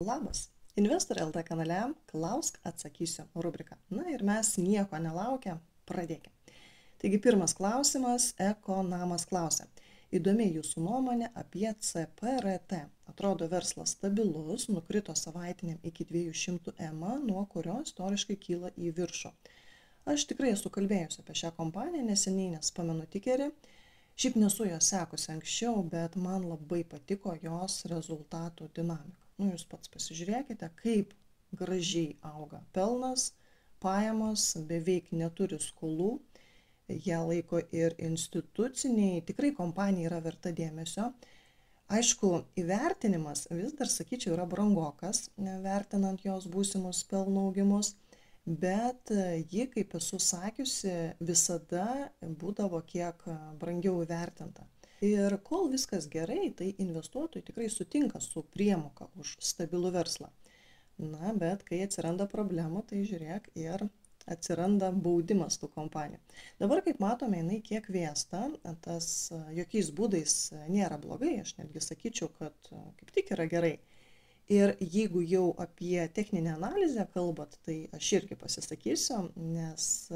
Labas. Investor LT kanale Klausk atsakysiu rubrika. Na ir mes nieko nelaukę, pradėkime. Taigi pirmas klausimas, Ekonamas klausia. Įdomi jūsų nuomonė apie CPRT. Atrodo verslas stabilus, nukrito savaitiniam iki 200 EMA, nuo kurio istoriškai kyla į viršų. Aš tikrai esu kalbėjusi apie šią kompaniją neseniai, nes pamenu tikerį. Šiaip nesu jos sekusi anksčiau, bet man labai patiko jos rezultatų dinamika. Jūs pats pasižiūrėkite, kaip gražiai auga pelnas, pajamos, beveik neturi skolų, ją laiko ir instituciniai, tikrai kompanija yra verta dėmesio. Aišku, įvertinimas vis dar, sakyčiau, yra brangokas, vertinant jos būsimus pelno augimus, bet ji, kaip esu sakiusi, visada būdavo kiek brangiau įvertinta. Ir kol viskas gerai, tai investuotojai tikrai sutinka su priemoka už stabilų verslą. Na, bet kai atsiranda problemų, tai žiūrėk ir atsiranda baudimas tų kompanijų. Dabar, kaip matome, jinai kiek vėsta, tas jokiais būdais nėra blogai, aš netgi sakyčiau, kad kaip tik yra gerai. Ir jeigu jau apie techninę analizę kalbat, tai aš irgi pasisakysiu, nes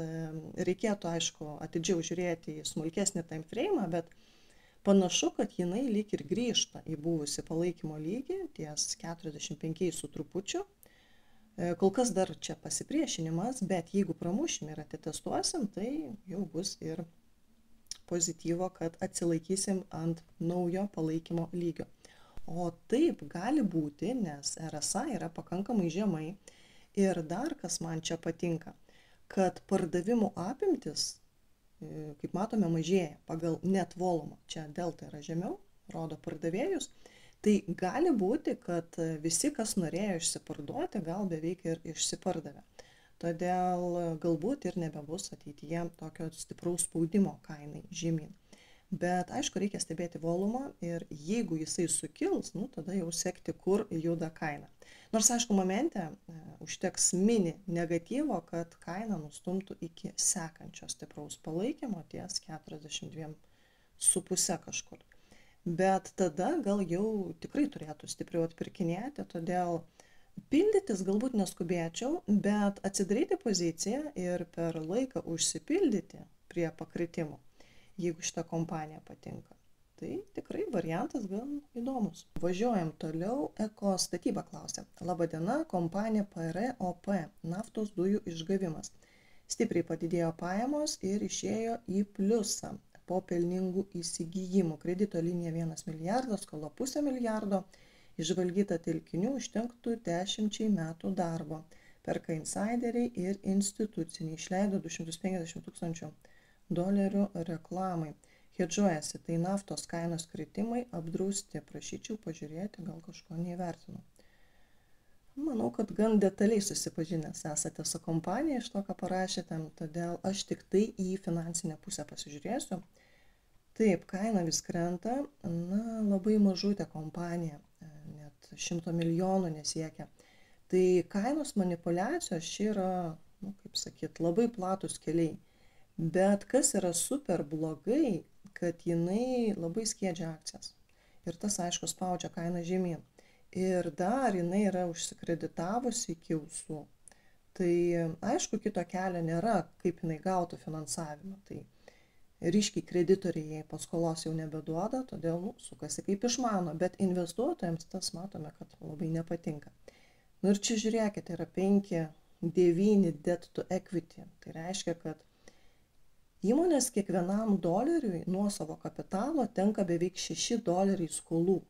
reikėtų, aišku, atidžiau žiūrėti į smulkesnį time frame, bet panašu, kad jinai lyg ir grįžta į buvusi palaikymo lygį ties 45 su trupučiu. Kol kas dar čia pasipriešinimas, bet jeigu pramušim ir atitestuosim, tai jau bus ir pozityvo, kad atsilaikysim ant naujo palaikymo lygio. O taip gali būti, nes RSA yra pakankamai žemai. Ir dar, kas man čia patinka, kad pardavimų apimtis, kaip matome, mažėja pagal net volumą. Čia delta yra žemiau, rodo pardavėjus. Tai gali būti, kad visi, kas norėjo išsiparduoti, gal beveik ir išsipardavė. Todėl galbūt ir nebebus ateityje tokio stipraus spaudimo kainai žemyn. Bet aišku, reikia stebėti volumą ir jeigu jisai sukils, tada jau sekti, kur juda kaina. Nors, aišku, momente užteks mini negatyvo, kad kaina nustumtų iki sekančio stipraus palaikymo ties 42,5 kažkur. Bet tada gal jau tikrai turėtų stipriau atpirkinėti, todėl pildytis galbūt neskubėčiau, bet atsidaryti poziciją ir per laiką užsipildyti prie pakritimų, jeigu šita kompanija patinka. Tai tikrai variantas gan įdomus. Važiuojam toliau. Eko statyba klausia. Labadiena, kompanija PROP, naftos dujų išgavimas. Stipriai padidėjo pajamos ir išėjo į pliusą po pelningų įsigijimų. Kredito linija 1 milijardas, skola 0,5 milijardo. Išvalgyta telkinių užtenktų 10 metų darbo. Perka insideriai ir instituciniai. Išleido $250 000 reklamai. Hedžuojasi, tai naftos kainos kritimai apdrausti. Prašyčiau pažiūrėti, gal kažko neįvertinu. Manau, kad gan detaliai susipažinęs esate su kompanija iš to, ką parašėte, todėl aš tik tai į finansinę pusę pasižiūrėsiu. Taip, kaina vis krenta, labai mažutė kompanija, net 100 milijonų nesiekia. Tai kainos manipuliacijos čia yra, kaip sakyt, labai platus keliai. Bet kas yra super blogai, kad jinai labai skiedžia akcijas. Ir tas, aišku, spaudžia kainą žemyn. Ir dar jinai yra užsikreditavusi iki ausų. Tai, aišku, kito kelio nėra, kaip jinai gautų finansavimą. Tai ryškiai kreditoriai jai paskolos jau nebeduoda, todėl sukasi kaip išmano. Bet investuotojams tas matome, kad labai nepatinka. Ir čia žiūrėkite, yra 5,9 debt to equity. Tai reiškia, kad įmonės kiekvienam doleriui nuo savo kapitalo tenka beveik $6 skolų.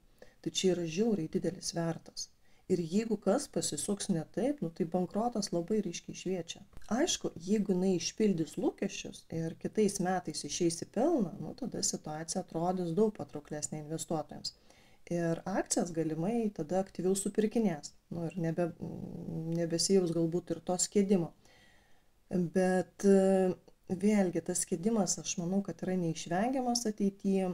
Tai čia yra žiauriai didelis svertas. Ir jeigu kas pasisuks ne taip, tai bankrotas labai ryškiai šviečia. Aišku, jeigu jinai išpildys lūkesčius ir kitais metais išeis į pelną, tada situacija atrodys daug patrauklesnė investuotojams. Ir akcijas galimai tada aktyviau supirkinės. Ir nebesijaus galbūt ir to skiedimo. Bet vėlgi, tas skiedimas, aš manau, kad yra neišvengiamas ateityje.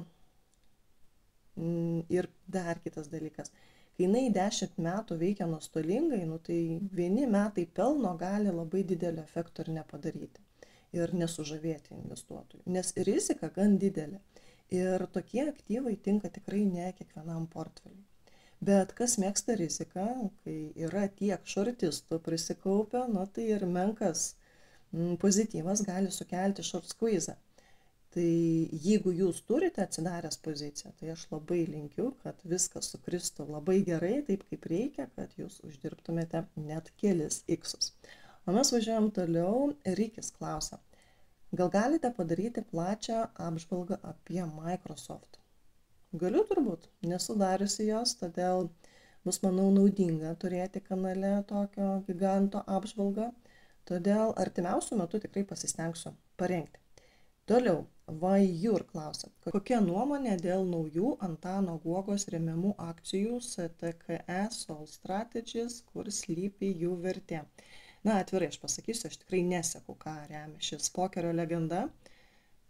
Ir dar kitas dalykas. Kai jinai 10 metų veikia nuostolingai, tai vieni metai pelno gali labai didelio efekto ir nepadaryti. Ir nesužavėti investuotojų. Nes rizika gan didelė. Ir tokie aktyvai tinka tikrai ne kiekvienam portfeliui. Bet kas mėgsta riziką, kai yra tiek šortistų prisikaupę, nu, tai ir menkas pozityvas gali sukelti short squeeze. Tai jeigu jūs turite atsidaręs poziciją, tai aš labai linkiu, kad viskas sukristų labai gerai, taip kaip reikia, kad jūs uždirbtumėte net kelis iksus. O mes važiuojam toliau. Rykis klausia, gal galite padaryti plačią apžvalgą apie Microsoft? Galiu turbūt, nesu dariusi jos, todėl bus, manau, naudinga turėti kanale tokio giganto apžvalgą, todėl artimiausių metų tikrai pasistengsiu parengti. Toliau, Vajur klausia, kokia nuomonė dėl naujų Antano Guogos remiamų akcijų STKE Sol Strategies, kur slypi jų vertė? Na, atvirai aš pasakysiu, aš tikrai neseku, ką remia šis pokerio legenda,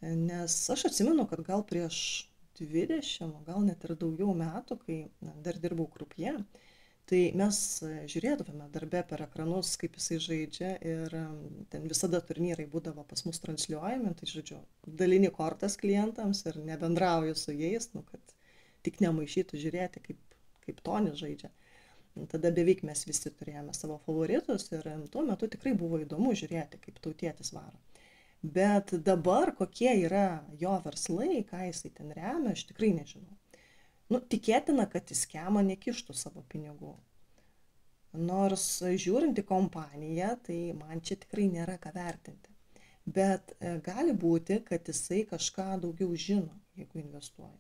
nes aš atsimenu, kad gal prieš 20, gal net ir daugiau metų, kai dar dirbau krupje, tai mes žiūrėdavome darbe per ekranus, kaip jisai žaidžia ir ten visada turnyrai būdavo pas mus transliuojami, tai žodžiu, dalini kortas klientams ir nebendrauju su jais, kad tik nemaišytų žiūrėti, kaip Tonis žaidžia. Tada beveik mes visi turėjome savo favoritus ir tuo metu tikrai buvo įdomu žiūrėti, kaip tautietis varo. Bet dabar kokie yra jo verslai, ką jisai ten remia, aš tikrai nežinau. Tikėtina, kad į skemą nekištų savo pinigų. Nors žiūrint į kompaniją, tai man čia tikrai nėra ką vertinti. Bet gali būti, kad jisai kažką daugiau žino, jeigu investuoja.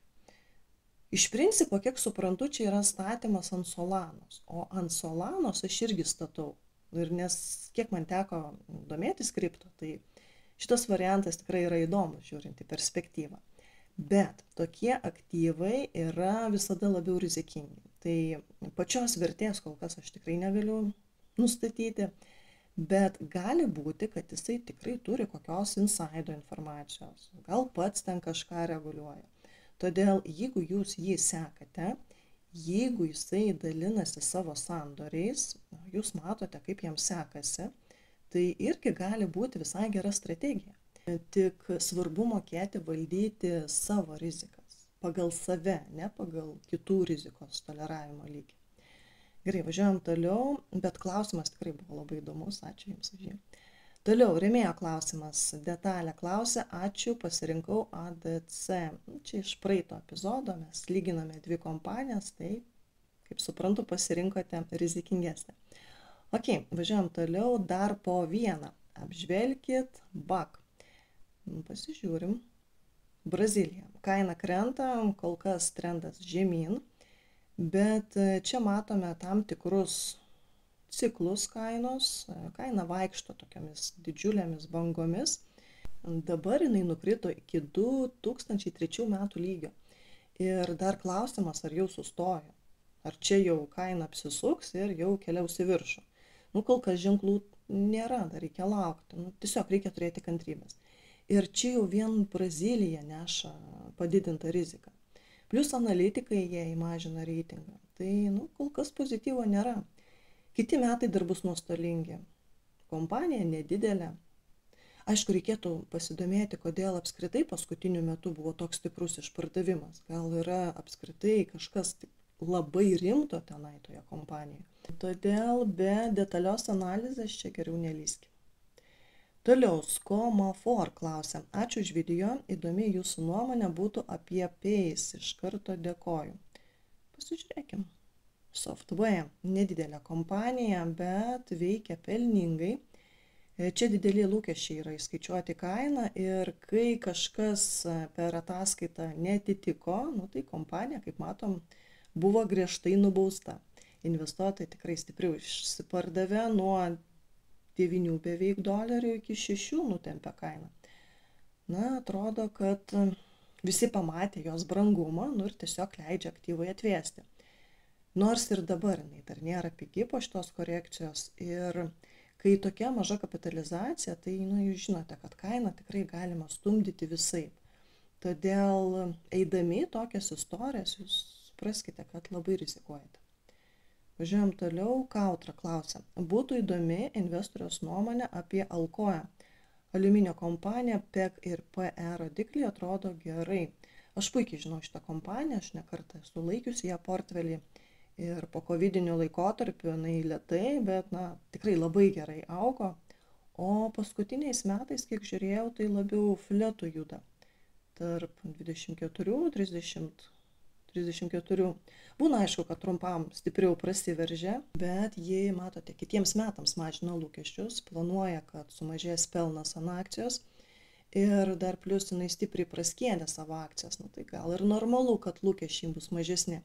Iš principo, kiek suprantu, čia yra statymas ant Solanos. O ant Solanos aš irgi statau. Ir nes kiek man teko domėtis kripto, tai šitas variantas tikrai yra įdomus, žiūrint į perspektyvą. Bet tokie aktyvai yra visada labiau rizikingi. Tai pačios vertės kol kas aš tikrai negaliu nustatyti, bet gali būti, kad jisai tikrai turi kokios insaido informacijos. Gal pats ten kažką reguliuoja. Todėl, jeigu jūs jį sekate, jeigu jisai dalinasi savo sandoriais, jūs matote, kaip jam sekasi, tai irgi gali būti visai gera strategija. Tik svarbu mokėti valdyti savo rizikas. Pagal save, ne pagal kitų rizikos toleravimo lygį. Gerai, važiuojam toliau, bet klausimas tikrai buvo labai įdomus. Ačiū Jums už jį. Toliau, rėmėjo klausimas. Detalė klausia, ačiū, pasirinkau ADC. Čia iš praeito epizodo mes lyginame dvi kompanijas, tai, kaip suprantu, pasirinkote rizikingesnę. Ok, važiuojam toliau, dar po vieną. Apžvelkit BAK. Pasižiūrim. Brazilija. Kaina krenta, kol kas trendas žemyn, bet čia matome tam tikrus ciklus kainos. Kaina vaikšto tokiamis didžiulėmis bangomis. Dabar jinai nukrito iki 2003 metų lygio. Ir dar klausimas, ar jau sustojo. Ar čia jau kaina apsisuks ir jau keliaus į viršų. Kol kas ženklų nėra, dar reikia laukti. Tiesiog reikia turėti kantrybės. Ir čia jau vien Brazilija neša padidintą riziką. Plius analitikai jie įmažina reitingą. Tai kol kas pozityvo nėra. Kiti metai dar bus nuostolingi. Kompanija nedidelė. Aišku, reikėtų pasidomėti, kodėl apskritai paskutiniu metu buvo toks stiprus išpardavimas. Gal yra apskritai kažkas labai rimto tenai toje kompanijoje. Todėl be detalios analizės čia geriau nelįskim. Toliau, Skomafor klausia. Ačiū už video, įdomi jūsų nuomonė būtų apie Pace. Iš karto dėkoju. Pasižiūrėkim. Software, nedidelė kompanija, bet veikia pelningai. Čia dideli lūkesčiai yra įskaičiuoti kainą ir kai kažkas per ataskaitą netitiko, tai kompanija, kaip matom, buvo griežtai nubausta. Investuotojai tikrai stipriau išsipardavė, nuo 9 beveik dolerių iki 6 nutempė kainą. Atrodo, kad visi pamatė jos brangumą, ir tiesiog leidžia aktyvai atvėsti. Nors ir dabar jinai dar nėra pigi po šitos korekcijos ir kai tokia maža kapitalizacija, tai jūs žinote, kad kainą tikrai galima stumdyti visaip. Todėl eidami tokias istorijas, jūs supraskite, kad labai rizikuojate. Važiuojam toliau, Kautra klausia. Būtų įdomi investoriaus nuomonė apie Alcoa. Aliuminio kompanija PEG ir PE rodikliai atrodo gerai. Aš puikiai žinau šitą kompaniją, aš nekartą esu laikiusi ją portfelį. ir po kovidiniu laikotarpiu jinai lėtai, bet tikrai labai gerai augo, o paskutiniais metais, kiek žiūrėjau, tai labiau fletu juda tarp 24-34. Būna aišku, kad trumpam stipriau prasiveržia, bet jie, matote, kitiems metams mažina lūkesčius, planuoja, kad sumažės pelnas ant akcijos ir dar plius jinai stipriai praskiedė savo akcijas. Tai gal ir normalu, kad lūkesčiai bus mažesni.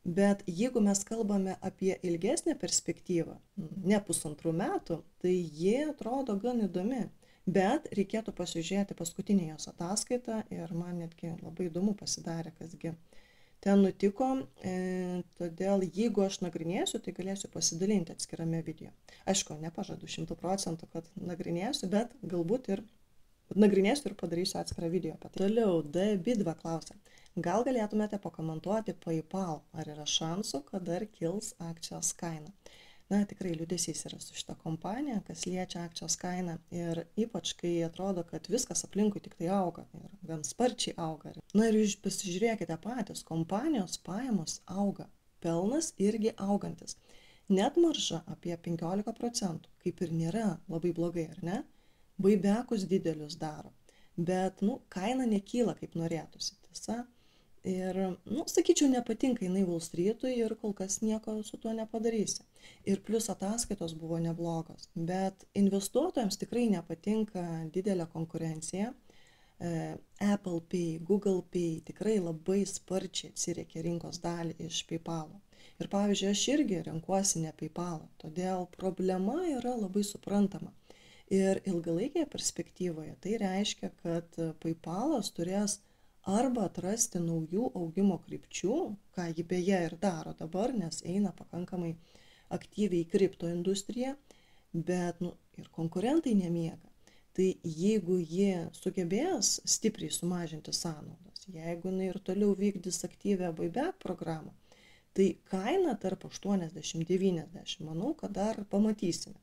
Bet jeigu mes kalbame apie ilgesnę perspektyvą, ne 1,5 metų, tai jie atrodo gan įdomi. Bet reikėtų pasižiūrėti paskutinį jos ataskaitą ir man netgi labai įdomu pasidarė, kasgi ten nutiko. Todėl jeigu aš nagrinėsiu, tai galėsiu pasidalinti atskirame video. Aišku, nepažadu 100%, kad nagrinėsiu, bet galbūt ir nagrinėsiu ir padarysiu atskirą video apie tai. Toliau, D2 klausia. Gal galėtumėte pakomentuoti PayPal, ar yra šansų, kad dar kils akcijos kaina? Tikrai liūdesys yra su šita kompanija, kas liečia akcijos kainą ir ypač, kai atrodo, kad viskas aplinkui tik tai auga ir gan sparčiai auga. Ir jūs pasižiūrėkite patys, kompanijos pajamos auga, pelnas irgi augantis. Net marža apie 15%, kaip ir nėra labai blogai, ar ne? Baibekus didelius daro, bet kaina nekyla kaip norėtųsi, tiesa. Ir, sakyčiau, nepatinka jinai Wall Street'ui ir kol kas nieko su tuo nepadarysi. Ir plus ataskaitos buvo neblogos, bet investuotojams tikrai nepatinka didelė konkurencija. Apple Pay, Google Pay tikrai labai sparčiai atsiriekia rinkos dalį iš PayPal'o. Ir pavyzdžiui, aš irgi renkuosi ne PayPal'ą, todėl problema yra labai suprantama. Ir ilgalaikėje perspektyvoje tai reiškia, kad PayPal'as turės arba atrasti naujų augimo krypčių, ką ji beje ir daro dabar, nes eina pakankamai aktyviai į kripto industriją, bet ir konkurentai nemiega. Tai jeigu jie sugebės stipriai sumažinti sąnaudas, jeigu jinai ir toliau vykdys aktyvę buyback programą, tai kaina tarp 80-90, manau, kad dar pamatysime.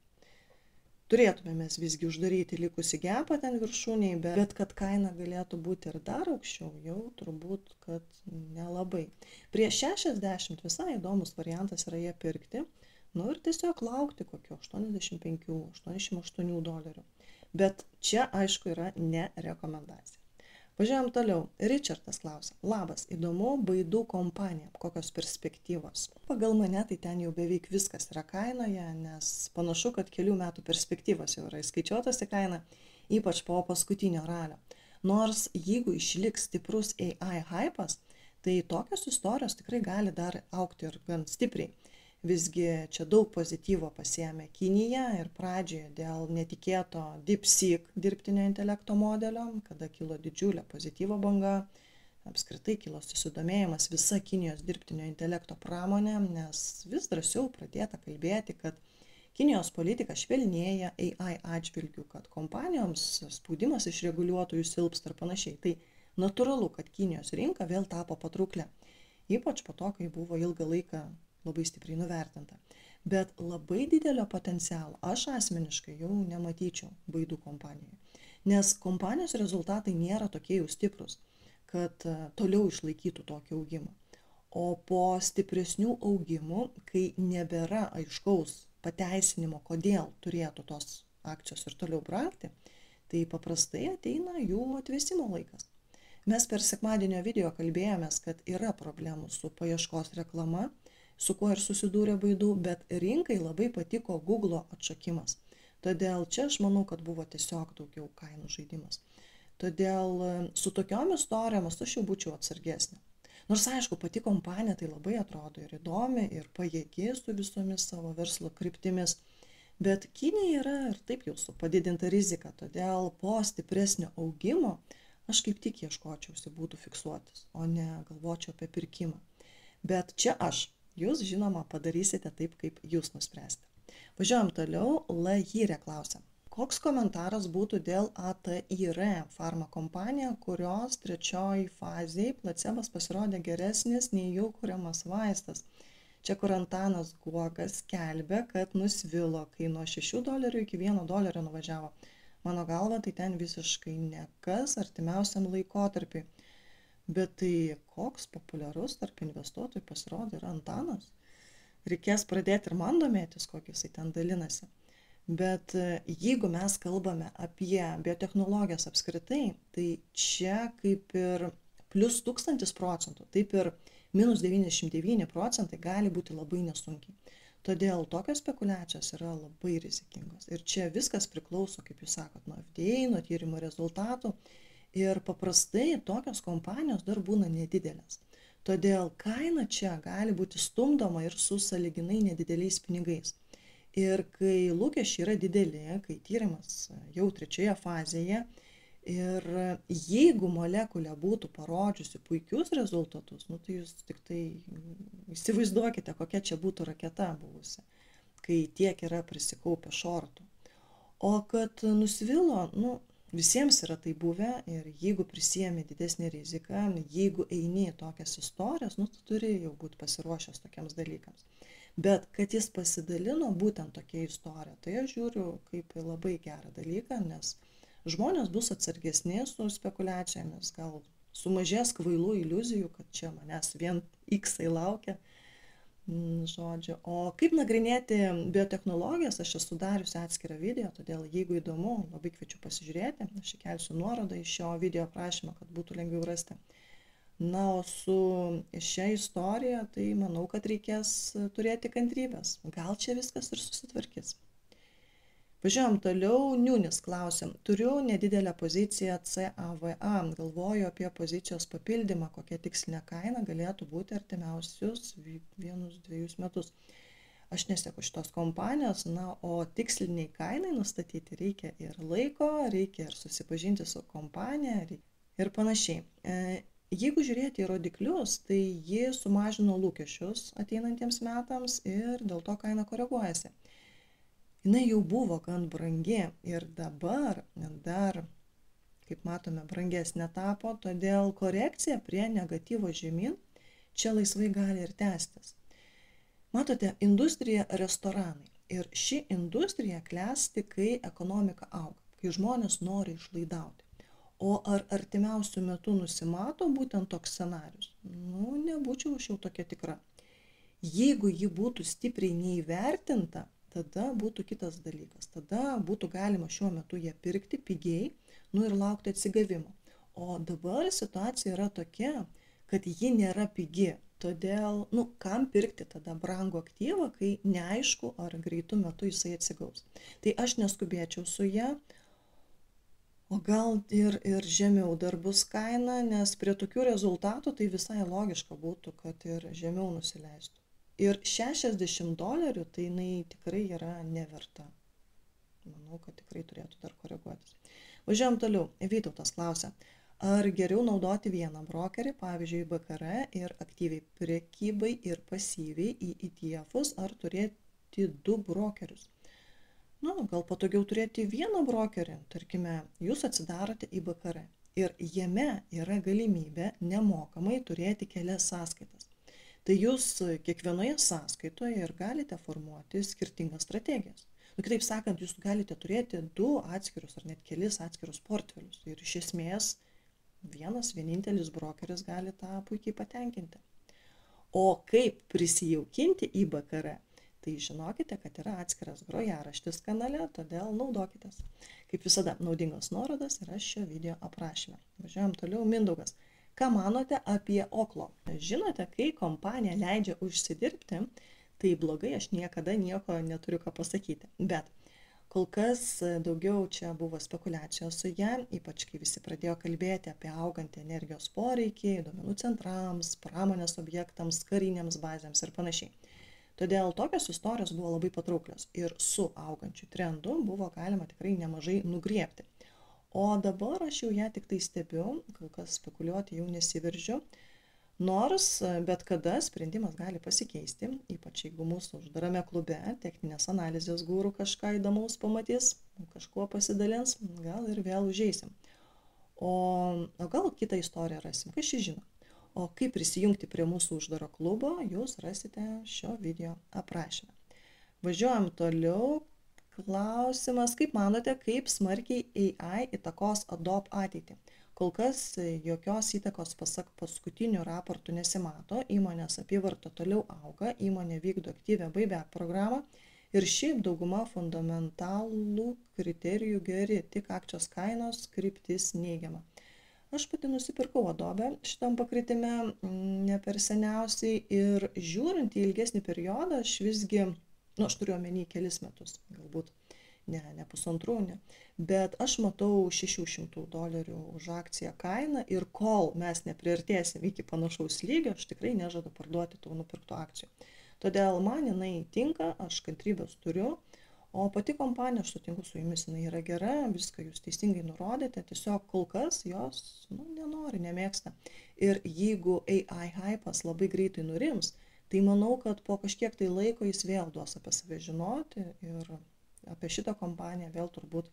Turėtume mes visgi uždaryti likusį gepą ten viršūniai, bet kad kaina galėtų būti ir dar aukščiau, jau turbūt, kad nelabai. Prieš 60 visai įdomus variantas yra ją pirkti, ir tiesiog laukti kokio 85-88 dolerių. Bet čia, aišku, yra ne rekomendacija. Važiuojam toliau. Richardas klausia. Labas, įdomu, Baidu kompanija, kokios perspektyvos? Pagal mane tai ten jau beveik viskas yra kainoje, nes panašu, kad kelių metų perspektyvos jau yra įskaičiuotas į kainą, ypač po paskutinio ralio. Nors jeigu išliks stiprus AI hypas, tai tokios istorijos tikrai gali dar augti ir gan stipriai. Visgi čia daug pozityvo pasiėmė Kinija ir pradžioje dėl netikėto DeepSeek dirbtinio intelekto modelio, kada kilo didžiulė pozityvo banga, apskritai kilo susidomėjimas visa Kinijos dirbtinio intelekto pramonė, nes vis drąsiau pradėta kalbėti, kad Kinijos politika švelnėja AI atžvilgių, kad kompanijoms spaudimas iš reguliuotojų silpsta ir panašiai. Tai natūralu, kad Kinijos rinka vėl tapo patrauklia, ypač po to, kai buvo ilgą laiką labai stipriai nuvertinta. Bet labai didelio potencialo aš asmeniškai jau nematyčiau Baidu kompanijoje, nes kompanijos rezultatai nėra tokie jau stiprus, kad toliau išlaikytų tokį augimą. O po stipresnių augimų, kai nebėra aiškaus pateisinimo, kodėl turėtų tos akcijos ir toliau brangti, tai paprastai ateina jų atvėsimo laikas. Mes per sekmadienio video kalbėjomės, kad yra problemų su paieškos reklama, su kuo ir susidūrė Baidu, bet rinkai labai patiko Google'o atšokimas. Todėl čia aš manau, kad buvo tiesiog daugiau kainų žaidimas. Todėl su tokiom istorijomis aš jau būčiau atsargesnė. Nors aišku, pati kompanija tai labai atrodo ir įdomi, ir pajėgi su visomis savo verslo kryptimis. Bet Kinija yra ir taip jau su padidinta rizika, todėl po stipresnio augimo aš kaip tik ieškočiausi būdų fiksuotis, o ne galvočiau apie pirkimą. Bet čia aš. Jūs, žinoma, padarysite taip, kaip jūs nuspręsite. Važiuojam toliau. Lahyrė klausia. Koks komentaras būtų dėl ATIR farma kompanija, kurios trečioji fazėje placebas pasirodė geresnis nei jau kuriamas vaistas? Čia kur Antanas Guogas skelbė, kad nusvilo, kai nuo $6 iki $1 nuvažiavo. Mano galva, tai ten visiškai nekas artimiausiam laikotarpiui. Bet tai koks populiarus tarp investuotojų pasirodė yra Antanas? reikės pradėti ir man domėtis, kokį jisai ten dalinasi. Bet jeigu mes kalbame apie biotechnologijas apskritai, tai čia kaip ir plus 1000%, taip ir minus 99% gali būti labai nesunkiai. Todėl tokios spekulacijos yra labai rizikingos. Ir čia viskas priklauso, kaip jūs sakot, nuo FDA, nuo tyrimo rezultatų. Ir paprastai tokios kompanijos dar būna nedidelės. Todėl kaina čia gali būti stumdoma ir su sąlyginai nedideliais pinigais. Ir kai lūkesčiai yra dideli, kai tyrimas jau 3 fazėje, ir jeigu molekulė būtų parodžiusi puikius rezultatus, tai jūs tik tai įsivaizduokite, kokia čia būtų raketa buvusi, kai tiek yra prisikaupę šortų. O kad nusvilo, visiems yra tai buvę ir jeigu prisiemi didesnį riziką, jeigu eini į tokias istorijas, tu turi jau būti pasiruošęs tokiems dalykams. Bet kad jis pasidalino būtent tokia istorija, tai aš žiūriu kaip labai gerą dalyką, nes žmonės bus atsargesni su spekulacijomis, gal sumažės kvailų iliuzijų, kad čia manęs vien X-ai laukia. Žodžiu. O kaip nagrinėti biotechnologijas, aš esu dariusi atskirą video, todėl jeigu įdomu, labai kviečiu pasižiūrėti, aš įkelsiu nuorodą į šio video aprašymą, kad būtų lengviau rasti. O su šia istorija, tai manau, kad reikės turėti kantrybės. Gal čia viskas ir susitvarkys. Važiuojam toliau, Niunis klausim. Turiu nedidelę poziciją CAVA, galvoju apie pozicijos papildymą, kokia tikslinė kaina galėtų būti artimiausius 1-2 metus. Aš neseku šitos kompanijos, o tiksliniai kainai nustatyti reikia ir laiko, reikia ir susipažinti su kompanija ir panašiai. Jeigu žiūrėti į rodiklius, tai ji sumažino lūkesčius ateinantiems metams ir dėl to kaina koreguojasi. Jinai jau buvo gan brangi ir dabar dar, kaip matome, brangesnė tapo, todėl korekcija prie negatyvo žemyn čia laisvai gali ir tęstis. Matote, industrija restoranai ir ši industrija klesti, kai ekonomika auga, kai žmonės nori išlaidauti. O ar artimiausių metų nusimato būtent toks scenarius? Nebūčiau aš jau tokia tikra. Jeigu ji būtų stipriai neįvertinta, tada būtų kitas dalykas. Tada būtų galima šiuo metu ją pirkti pigiai, ir laukti atsigavimo. O dabar situacija yra tokia, kad ji nėra pigi. Todėl, kam pirkti tada brangų aktyvą, kai neaišku, ar greitų metu jisai atsigaus. Tai aš neskubėčiau su ją, o gal ir žemiau dar bus kaina, nes prie tokių rezultatų tai visai logiška būtų, kad ir žemiau nusileistų. Ir $60 tai jinai tikrai yra neverta. Manau, kad tikrai turėtų dar koreguotis. Važiuojam toliau. Vytautas klausia, ar geriau naudoti vieną brokerį, pavyzdžiui, BKR ir aktyviai prekybai ir pasyviai į ETF-us, ar turėti 2 brokerius? Gal patogiau turėti vieną brokerį. Tarkime, jūs atsidarote į BKR ir jame yra galimybė nemokamai turėti kelias sąskaitas. Tai jūs kiekvienoje sąskaitoje ir galite formuoti skirtingas strategijas. Kitaip sakant, jūs galite turėti 2 atskirus ar net kelis atskirus portfelius. Ir iš esmės vienintelis brokeris gali tą puikiai patenkinti. O kaip prisijaukinti į BKR, tai žinokite, kad yra atskiras grojaraštis kanale, todėl naudokitės. Kaip visada, naudingos nuorodas yra šio video aprašyme. Važiuojam toliau, Mindaugas. Ką manote apie Oklo? Žinote, kai kompanija leidžia užsidirbti, tai blogai, aš niekada nieko neturiu ką pasakyti. Bet kol kas daugiau čia buvo spekulacijos su ją, ypač kai visi pradėjo kalbėti apie augantį energijos poreikį, duomenų centrams, pramonės objektams, karinėms bazėms ir panašiai. Todėl tokios istorijos buvo labai patrauklios ir su augančiu trendu buvo galima tikrai nemažai nugriebti. O dabar aš jau ją tik tai stebiu, kol kas spekuliuoti jau nesiveržiu, nors bet kada sprendimas gali pasikeisti, ypač jeigu mūsų uždarame klube techninės analizės gūrų kažką įdomaus pamatys, kažkuo pasidalins, gal ir vėl užeisim. O gal kitą istoriją rasim, kas šį žino. O kaip prisijungti prie mūsų uždaro klubo, jūs rasite šio video aprašyme. Važiuojam toliau. Klausimas, kaip manote, kaip smarkiai AI įtakos Adobe ateitį? Kol kas jokios įtakos pasak paskutinių raportų nesimato, įmonės apyvarta toliau auga, įmonė vykdo aktyvią buyback programą ir šiaip dauguma fundamentalų kriterijų geri, tik akcijos kainos kryptis neigiama. Aš pati nusipirkau Adobe šitam pakritime ne per seniausiai ir žiūrint į ilgesnį periodą, aš visgi, aš turiu omeny kelis metus, galbūt ne pusantrų, bet aš matau $600 už akciją kainą ir kol mes nepriartėsim iki panašaus lygio, aš tikrai nežadu parduoti tų nupirktų akcijų. Todėl man jinai tinka, aš kantrybės turiu, o pati kompanija, aš sutinku su jumis, jinai yra gera, viską jūs teisingai nurodėte, tiesiog kol kas jos nenori, nemėgsta. Ir jeigu AI hypas labai greitai nurims, tai manau, kad po kažkiek tai laiko jis vėl duos apie save žinoti ir apie šitą kompaniją vėl turbūt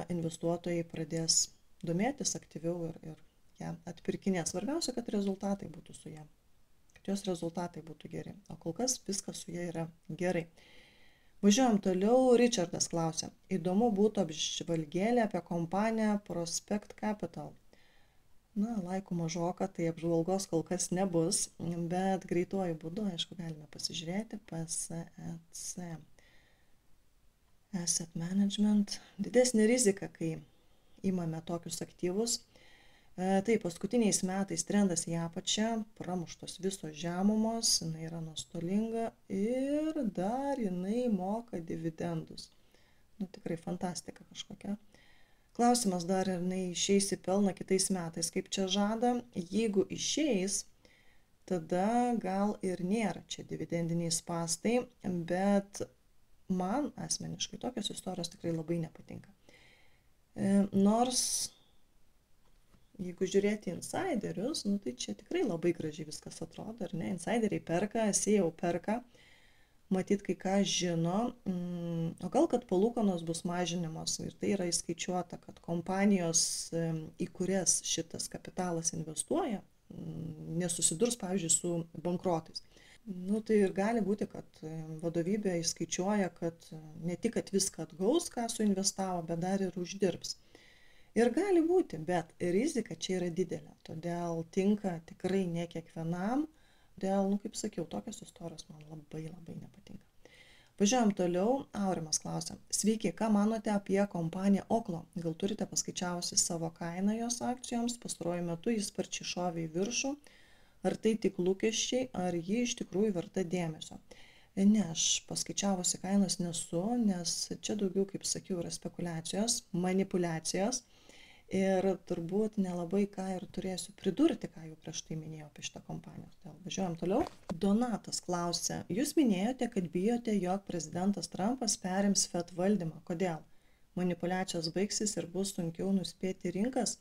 investuotojai pradės domėtis aktyviau ir ją atpirkinės. Svarbiausia, kad rezultatai būtų su ją, kad jos rezultatai būtų geri, o kol kas viskas su ją yra gerai. Važiuojam toliau, Richardas klausia, įdomu būtų apžvalgėlė apie kompaniją Prospect Capital. Laikų mažoka, tai apžvalgos kol kas nebus, bet greituoju būdu, aišku, galime pasižiūrėti PSEC. Asset management, didesnė rizika, kai imame tokius aktyvus. Tai paskutiniais metais trendas į apačią, pramuštos visos žemumos, jinai yra nuostolinga ir dar jinai moka dividendus. Tikrai fantastika kažkokia. Klausimas dar, ar jinai išeis į pelną kitais metais, kaip čia žada. Jeigu išeis, tada gal ir nėra čia dividendiniai spąstai, bet man asmeniškai tokios istorijos tikrai labai nepatinka. Nors, jeigu žiūrėti insiderius, tai čia tikrai labai gražiai viskas atrodo, ar ne? Insideriai perka, SEO perka, matyt, kai ką žino, o gal kad palūkanos bus mažinimos ir tai yra įskaičiuota, kad kompanijos, į kurias šitas kapitalas investuoja, nesusidurs, pavyzdžiui, su bankrotais. Tai ir gali būti, kad vadovybė įskaičiuoja, kad ne tik, kad viską atgaus, ką suinvestavo, bet dar ir uždirbs. Ir gali būti, bet rizika čia yra didelė, todėl tinka tikrai ne kiekvienam, todėl, kaip sakiau, tokios istorijos man labai nepatinka. Važiuojam toliau, Aurimas klausia, sveiki, ką manote apie kompaniją Oklo? Gal turite paskaičiavusi savo kainą jos akcijoms, pastaruoju metu jis sparčiai šovė į viršų, ar tai tik lūkesčiai, ar ji iš tikrųjų verta dėmesio? Ne, aš paskaičiavusi kainos nesu, nes čia daugiau, kaip sakiau, yra spekulacijos, manipulacijos ir turbūt nelabai ką ir turėsiu pridurti, ką jau prieš tai minėjau apie šitą kompaniją. Todėl važiuojam toliau. Donatas klausia, jūs minėjote, kad bijote, jog prezidentas Trumpas perims FED valdymą. Kodėl? Manipulacijos baigsis ir bus sunkiau nuspėti rinkas?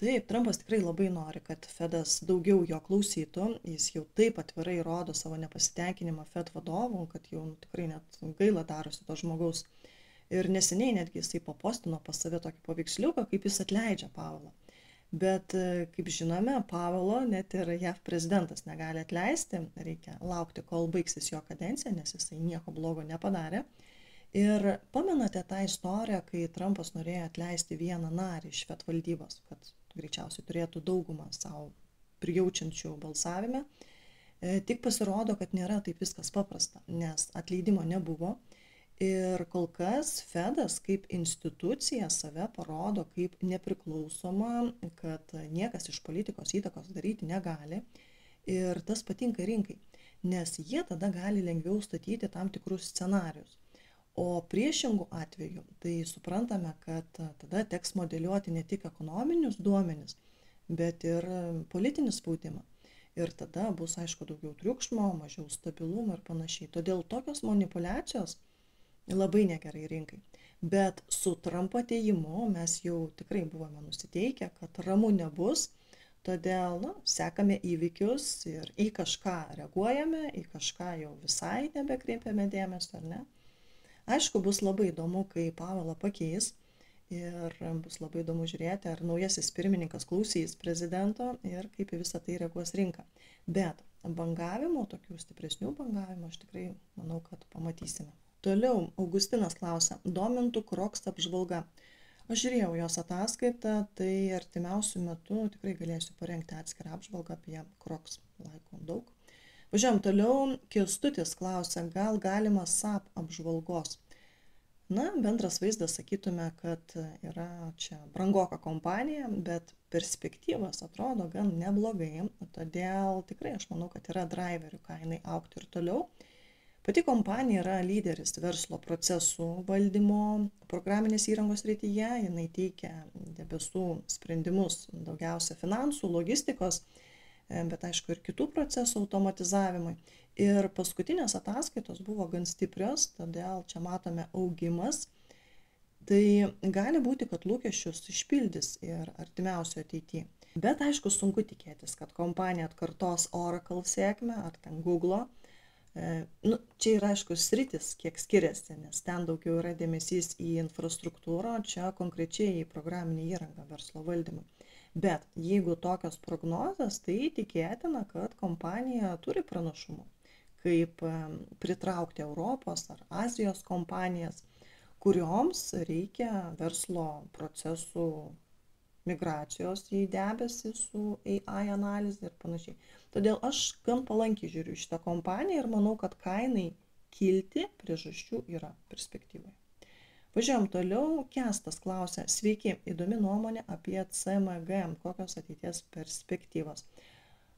Taip, Trumpas tikrai labai nori, kad Fedas daugiau jo klausytų, jis jau taip atvirai rodo savo nepasitenkinimą Fed vadovų, kad jau tikrai net gaila darosi to žmogaus. Ir neseniai netgi jisai papostino pas save tokį paveiksliuką, kaip jis atleidžia Pavelą. Bet, kaip žinome, Pavelo net ir JAV prezidentas negali atleisti, reikia laukti, kol baigsis jo kadencija, nes jisai nieko blogo nepadarė. Ir pamenate tą istoriją, kai Trumpas norėjo atleisti vieną narį iš FED valdybos, kad greičiausiai turėtų daugumą savo prijaučiančių balsavime. Tik pasirodo, kad nėra taip viskas paprasta, nes atleidimo nebuvo. Ir kol kas Fedas kaip institucija save parodo kaip nepriklausoma, kad niekas iš politikos įtakos daryti negali. Ir tas patinka rinkai, nes jie tada gali lengviau statyti tam tikrus scenarius. O priešingų atveju, tai suprantame, kad tada teks modeliuoti ne tik ekonominius duomenis, bet ir politinį spaudimą. Ir tada bus, aišku, daugiau triukšmo, mažiau stabilumo ir panašiai. Todėl tokios manipulacijos labai negerai rinkai. Bet su Trumpo atėjimu mes jau tikrai buvome nusiteikę, kad ramu nebus. Todėl sekame įvykius ir į kažką reaguojame, į kažką jau visai nebekreipiame dėmesio, ar ne? Aišku, bus labai įdomu, kai Pavelą pakeis ir bus labai įdomu žiūrėti, ar naujasis pirmininkas klausys prezidento ir kaip į visą tai reaguos rinka. Bet bangavimo, tokių stipresnių bangavimo, aš tikrai manau, kad pamatysime. Toliau Augustinas klausia, domintų Crocs apžvalga. Aš žiūrėjau jos ataskaitą, tai artimiausių metų tikrai galėsiu parengti atskirą apžvalgą apie Crocs, laiko daug. Važiuojam toliau, Kęstutis klausia, gal galima SAP apžvalgos. Na, bendras vaizdas sakytume, kad yra čia brangoka kompanija, bet perspektyvos atrodo gan neblogai, todėl tikrai aš manau, kad yra driverių kainai augti ir toliau. Pati kompanija yra lyderis verslo procesų valdymo programinės įrangos srityje, jinai teikia debesų sprendimus daugiausia finansų, logistikos, bet aišku ir kitų procesų automatizavimui. Ir paskutinės ataskaitos buvo gan stiprios, todėl čia matome augimas. Tai gali būti, kad lūkesčius išpildys ir artimiausio ateityje. Bet aišku, sunku tikėtis, kad kompanija atkartos Oracle sėkmę ar ten Google. Čia yra aišku sritis, kiek skiriasi, nes ten daugiau yra dėmesys į infrastruktūrą, čia konkrečiai į programinį įrangą verslo valdymui. Bet jeigu tokios prognozės, tai tikėtina, kad kompanija turi pranašumų, kaip pritraukti Europos ar Azijos kompanijas, kurioms reikia verslo procesų migracijos į debesį su AI analizė ir panašiai. Todėl aš gan palankiai žiūriu šitą kompaniją ir manau, kad kainai kilti priežasčių yra perspektyvoje. Važiuojam toliau, Kęstas klausia, sveiki, įdomi nuomonė apie CMG, kokios ateities perspektyvos.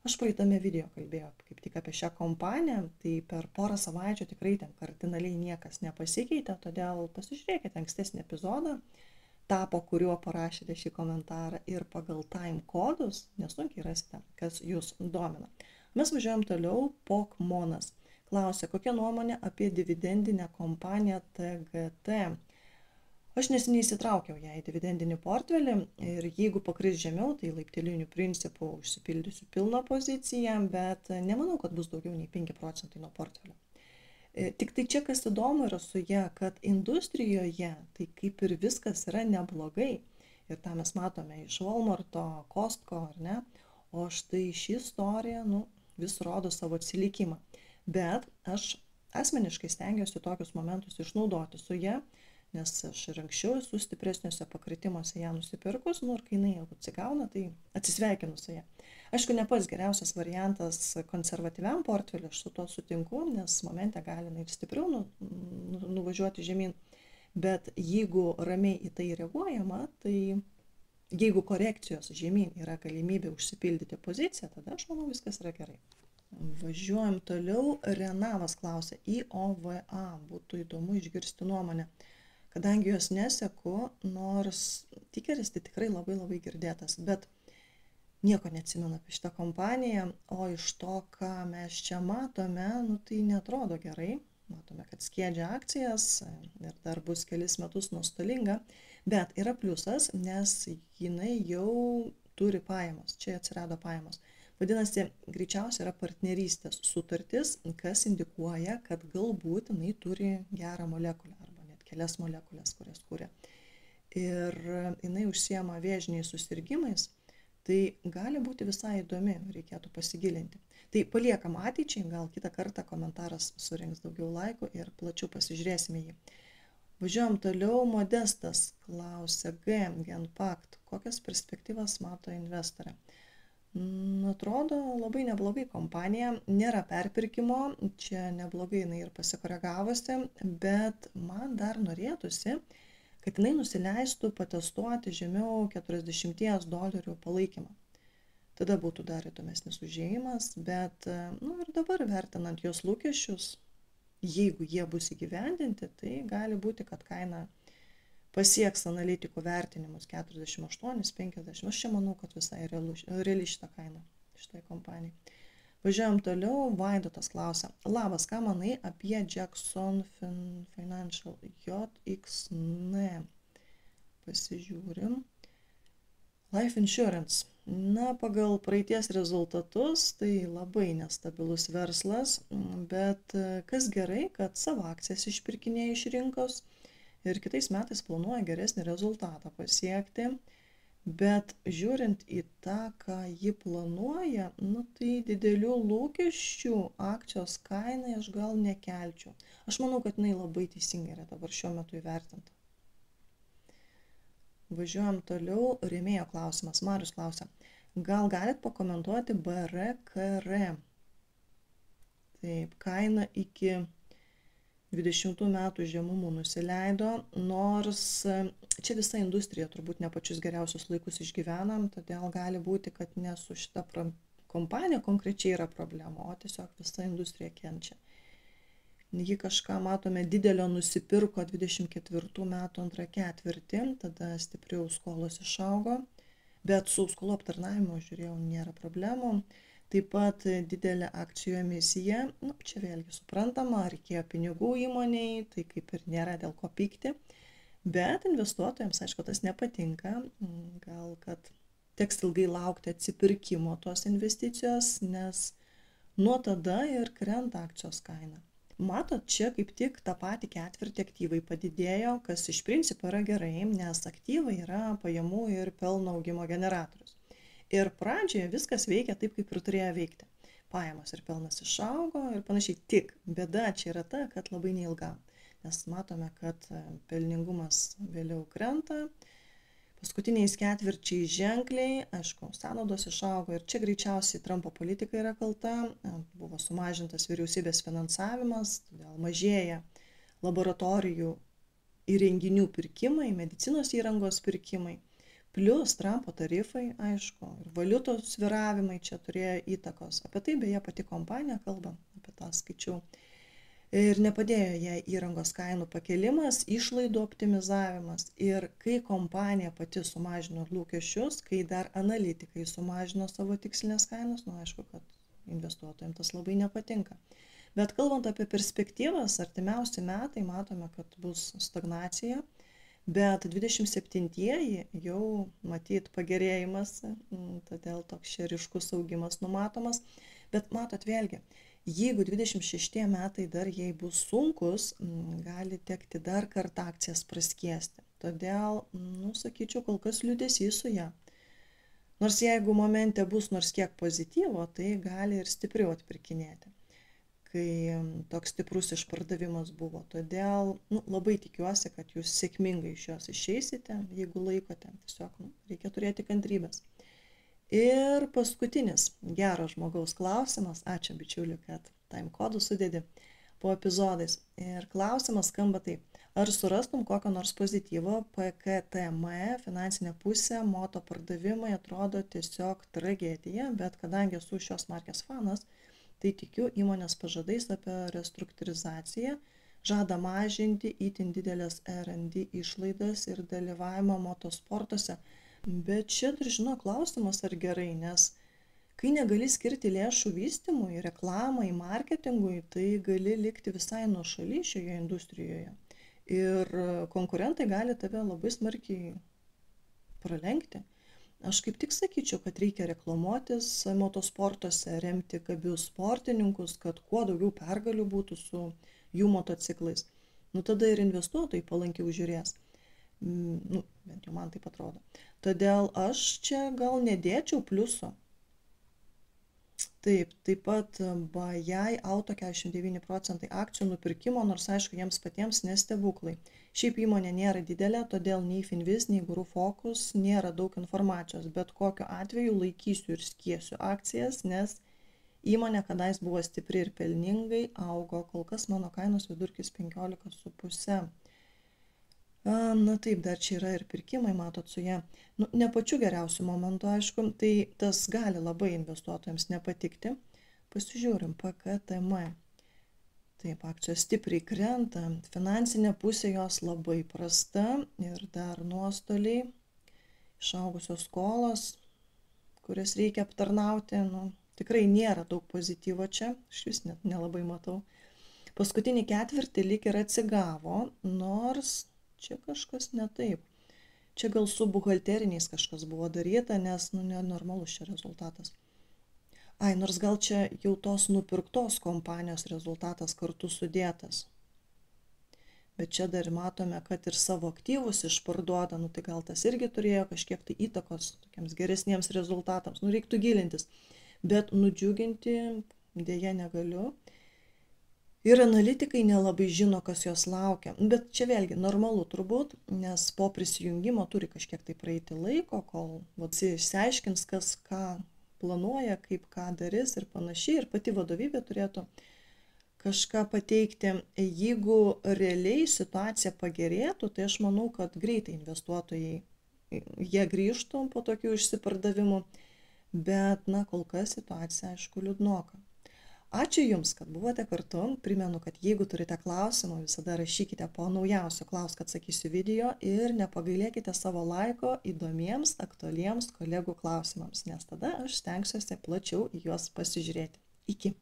Aš praeitame video kalbėjau kaip tik apie šią kompaniją, tai per porą savaičių tikrai ten kardinaliai niekas nepasikeitė, todėl pasižiūrėkite ankstesnį epizodą, po kuriuo parašėte šį komentarą ir pagal time kodus nesunkiai rasite, kas jūs domina. Mes važiuojam toliau, Pokmonas klausia, kokia nuomonė apie dividendinę kompaniją TGT. Aš neseniai įsitraukiau ją į dividendinį portfelį ir jeigu pakris žemiau, tai laiptelinių principų užsipildysiu pilną poziciją, bet nemanau, kad bus daugiau nei 5% nuo portfelio. Tik tai čia kas įdomu yra su ją, kad industrijoje tai kaip ir viskas yra neblogai. Ir tą mes matome iš Walmarto, Costco, ar ne? O štai ši istorija vis rodo savo atsilikimą. Bet aš asmeniškai stengiuosi tokius momentus išnaudoti su ją, nes aš ir anksčiau esu stipresniuose pakritimuose ją nusipirkus, ir kai jinai atsigauna, tai atsisveikinu su ją. Aišku, ne pats geriausias variantas konservatyviam portfeliu, aš su to sutinku, nes momente gali ir stipriau nuvažiuoti žemyn, bet jeigu ramiai į tai reaguojama, tai jeigu korekcijos žemyn yra galimybė užsipildyti poziciją, tada aš manau viskas yra gerai. Važiuojam toliau, Renavas klausia, IOVA, būtų įdomu išgirsti nuomonę. Kadangi jos neseku, nors tikeris tai tikrai labai girdėtas, bet nieko neatsimenu apie šitą kompaniją, o iš to, ką mes čia matome, tai netrodo gerai. Matome, kad skiedžia akcijas ir dar bus kelis metus nuostolinga, bet yra pliusas, nes jinai jau turi pajamos, čia atsirado pajamos. Vadinasi, greičiausiai yra partnerystės sutartis, kas indikuoja, kad galbūt jinai turi gerą molekulę arba net kelias molekulės, kurias kuria. Ir jinai užsiema vėžiniais susirgymais, tai gali būti visai įdomi, reikėtų pasigilinti. Tai paliekam ateičiai, gal kitą kartą komentaras surinks daugiau laikų ir plačiau pasižiūrėsime jį. Važiuojam toliau, Modestas klausia, Genpact, kokias perspektyvas mato investorė? Atrodo labai neblogai kompanija, nėra perpirkimo, čia neblogai jinai ir pasikoregavusi, bet man dar norėtųsi, kad jinai nusileistų patestuoti žemiau $40 palaikymą. Tada būtų dar įdomesnis užėjimas, bet ir dabar vertinant jos lūkesčius, jeigu jie bus įgyvendinti, tai gali būti, kad kaina pasieks analitikų vertinimus 48-50. Aš čia manau, kad visai reali šitą kainą šitai kompanijai. Važiuojam toliau, Vaidotas klausia. Labas, ką manai apie Jackson Financial JXN? Pasižiūrim. Life Insurance. Pagal praeities rezultatus, tai labai nestabilus verslas, bet kas gerai, kad savo akcijas išpirkinėja iš rinkos ir kitais metais planuoja geresnį rezultatą pasiekti, bet žiūrint į tą, ką ji planuoja, tai didelių lūkesčių akcijos kainai aš gal nekelčiau. Aš manau, kad jinai labai teisingai yra dabar šiuo metu įvertinta. važiuojam toliau. Rėmėjo klausimas. Marius klausia. Gal galit pakomentuoti BRKR? Taip, kaina iki 20 metų žemumų nusileido, nors čia visa industrija turbūt ne pačius geriausius laikus išgyvenam, todėl gali būti, kad ne su šita kompanija konkrečiai yra problema, o tiesiog visa industrija kenčia. Ji kažką, matome, didelio nusipirko 24 metų antrą ketvirtį, tada stipriau skolos išaugo, bet su skolų aptarnavimo, žiūrėjau, nėra problemų. Taip pat didelė akcijų emisija, čia vėlgi suprantama, reikėjo pinigų įmoniai, tai kaip ir nėra dėl ko pykti, bet investuotojams, aišku, tas nepatinka, gal kad teks ilgai laukti atsipirkimo tos investicijos, nes nuo tada ir krenta akcijos kaina. Matot, čia kaip tik tą patį ketvirtį aktyvai padidėjo, kas iš principo yra gerai, nes aktyvai yra pajamų ir pelno augimo generatorius. Ir pradžioje viskas veikia taip, kaip ir turėjo veikti. Pajamos ir pelnas išaugo ir panašiai. Tik bėda čia yra ta, kad labai neilgam. Nes matome, kad pelningumas vėliau krenta. Paskutiniais ketvirčiais ženkliai, aišku, sąnaudos išaugo ir čia greičiausiai Trumpo politika yra kalta, buvo sumažintas vyriausybės finansavimas, todėl mažėja laboratorijų įrenginių pirkimai, medicinos įrangos pirkimai, plus Trumpo tarifai, aišku, ir valiutos svyravimai čia turėjo įtakos. Apie tai beje pati kompanija kalba, apie tą skaičiau. Ir nepadėjo jai įrangos kainų pakelimas, išlaidų optimizavimas. Ir kai kompanija pati sumažino lūkesčius, kai dar analitikai sumažino savo tikslinės kainos, aišku, kad investuotojams tas labai nepatinka. Bet kalbant apie perspektyvas, artimiausi metai matome, kad bus stagnacija, bet 27-ieji jau matyt pagerėjimas, todėl toks čia ryškus augimas numatomas. Bet matot vėlgi, jeigu 26 metai dar jai bus sunkus, gali tekti dar kartą akcijas praskiesti. Todėl, sakyčiau, kol kas liūdesys su ją. Nors jeigu momente bus nors kiek pozityvo, tai gali ir stipriau atpirkinėti, kai toks stiprus išpardavimas buvo. Todėl labai tikiuosi, kad jūs sėkmingai iš jos išeisite, jeigu laikote. Tiesiog reikia turėti kantrybės. Ir paskutinis gero žmogaus klausimas, ačiū bičiuli, kad time kodų sudėdi po epizodais. Ir klausimas skamba taip, ar surastum kokio nors pozityvo PKTM, finansinė pusė, moto pardavimai atrodo tiesiog tragedija, bet kadangi esu šios markės fanas, tai tikiu įmonės pažadais apie restruktūrizaciją, žada mažinti itin didelės R&D išlaidas ir dalyvavimą motosportuose. Bet čia dar klausimas ar gerai, nes kai negali skirti lėšų vystymui, reklamai, marketingui, tai gali likti visai nuošaly šioje industrijoje. Ir konkurentai gali tave labai smarkiai pralenkti. Aš kaip tik sakyčiau, kad reikia reklamuotis motosportuose, remti gabius sportininkus, kad kuo daugiau pergalių būtų su jų motociklais. Tada ir investuotojai palankiau žiūrės. Bent jau man taip atrodo. Todėl aš čia gal nedėčiau pliuso. Taip pat Bajai auto 49% akcijų nupirkimo, nors aišku, jiems patiems nestebuklai. Šiaip įmonė nėra didelė, todėl nei Finviz, nei Guru Focus nėra daug informacijos, bet kokiu atveju laikysiu ir skiesiu akcijas, nes įmonė kadais buvo stipri ir pelningai augo, kol kas mano kainos vidurkis 15,5. Taip, dar čia yra ir pirkimai, matot su ją. Ne pačiu geriausiu momentu, aišku, tai tas gali labai investuotojams nepatikti. Pasižiūrim, PKTM. Taip, akcijos stipriai krenta, finansinė pusė jos labai prasta ir dar nuostoliai, išaugusios skolos, kurias reikia aptarnauti. Tikrai nėra daug pozityvo čia, aš vis net nelabai matau. Paskutinį ketvirtį lyg ir atsigavo, nors čia kažkas ne taip. Čia gal su buhalteriniais kažkas buvo daryta, nes nenormalus čia rezultatas. Nors gal čia jau tos nupirktos kompanijos rezultatas kartu sudėtas. Bet čia dar matome, kad ir savo aktyvus išparduoda, tai gal tas irgi turėjo kažkiek tai įtakos tokiems geresniems rezultatams. Reiktų gilintis. Bet nudžiuginti dėja negaliu. Ir analitikai nelabai žino, kas jos laukia. Bet čia vėlgi normalu turbūt, nes po prisijungimo turi kažkiek tai praeiti laiko, kol visi išsiaiškins, kas ką planuoja, kaip ką darys ir panašiai. Ir pati vadovybė turėtų kažką pateikti. Jeigu realiai situacija pagerėtų, tai aš manau, kad greitai investuotojai jie grįžtų po tokių išsipardavimų. Bet, kol kas situacija, aišku, liūdnoka. Ačiū Jums, kad buvote kartu. Primenu, kad jeigu turite klausimų, visada rašykite po naujausio Klausk atsakysiu video ir nepagailėkite savo laiko įdomiems, aktualiems kolegų klausimams, nes tada aš stengsiuosi plačiau į juos pasižiūrėti. Iki.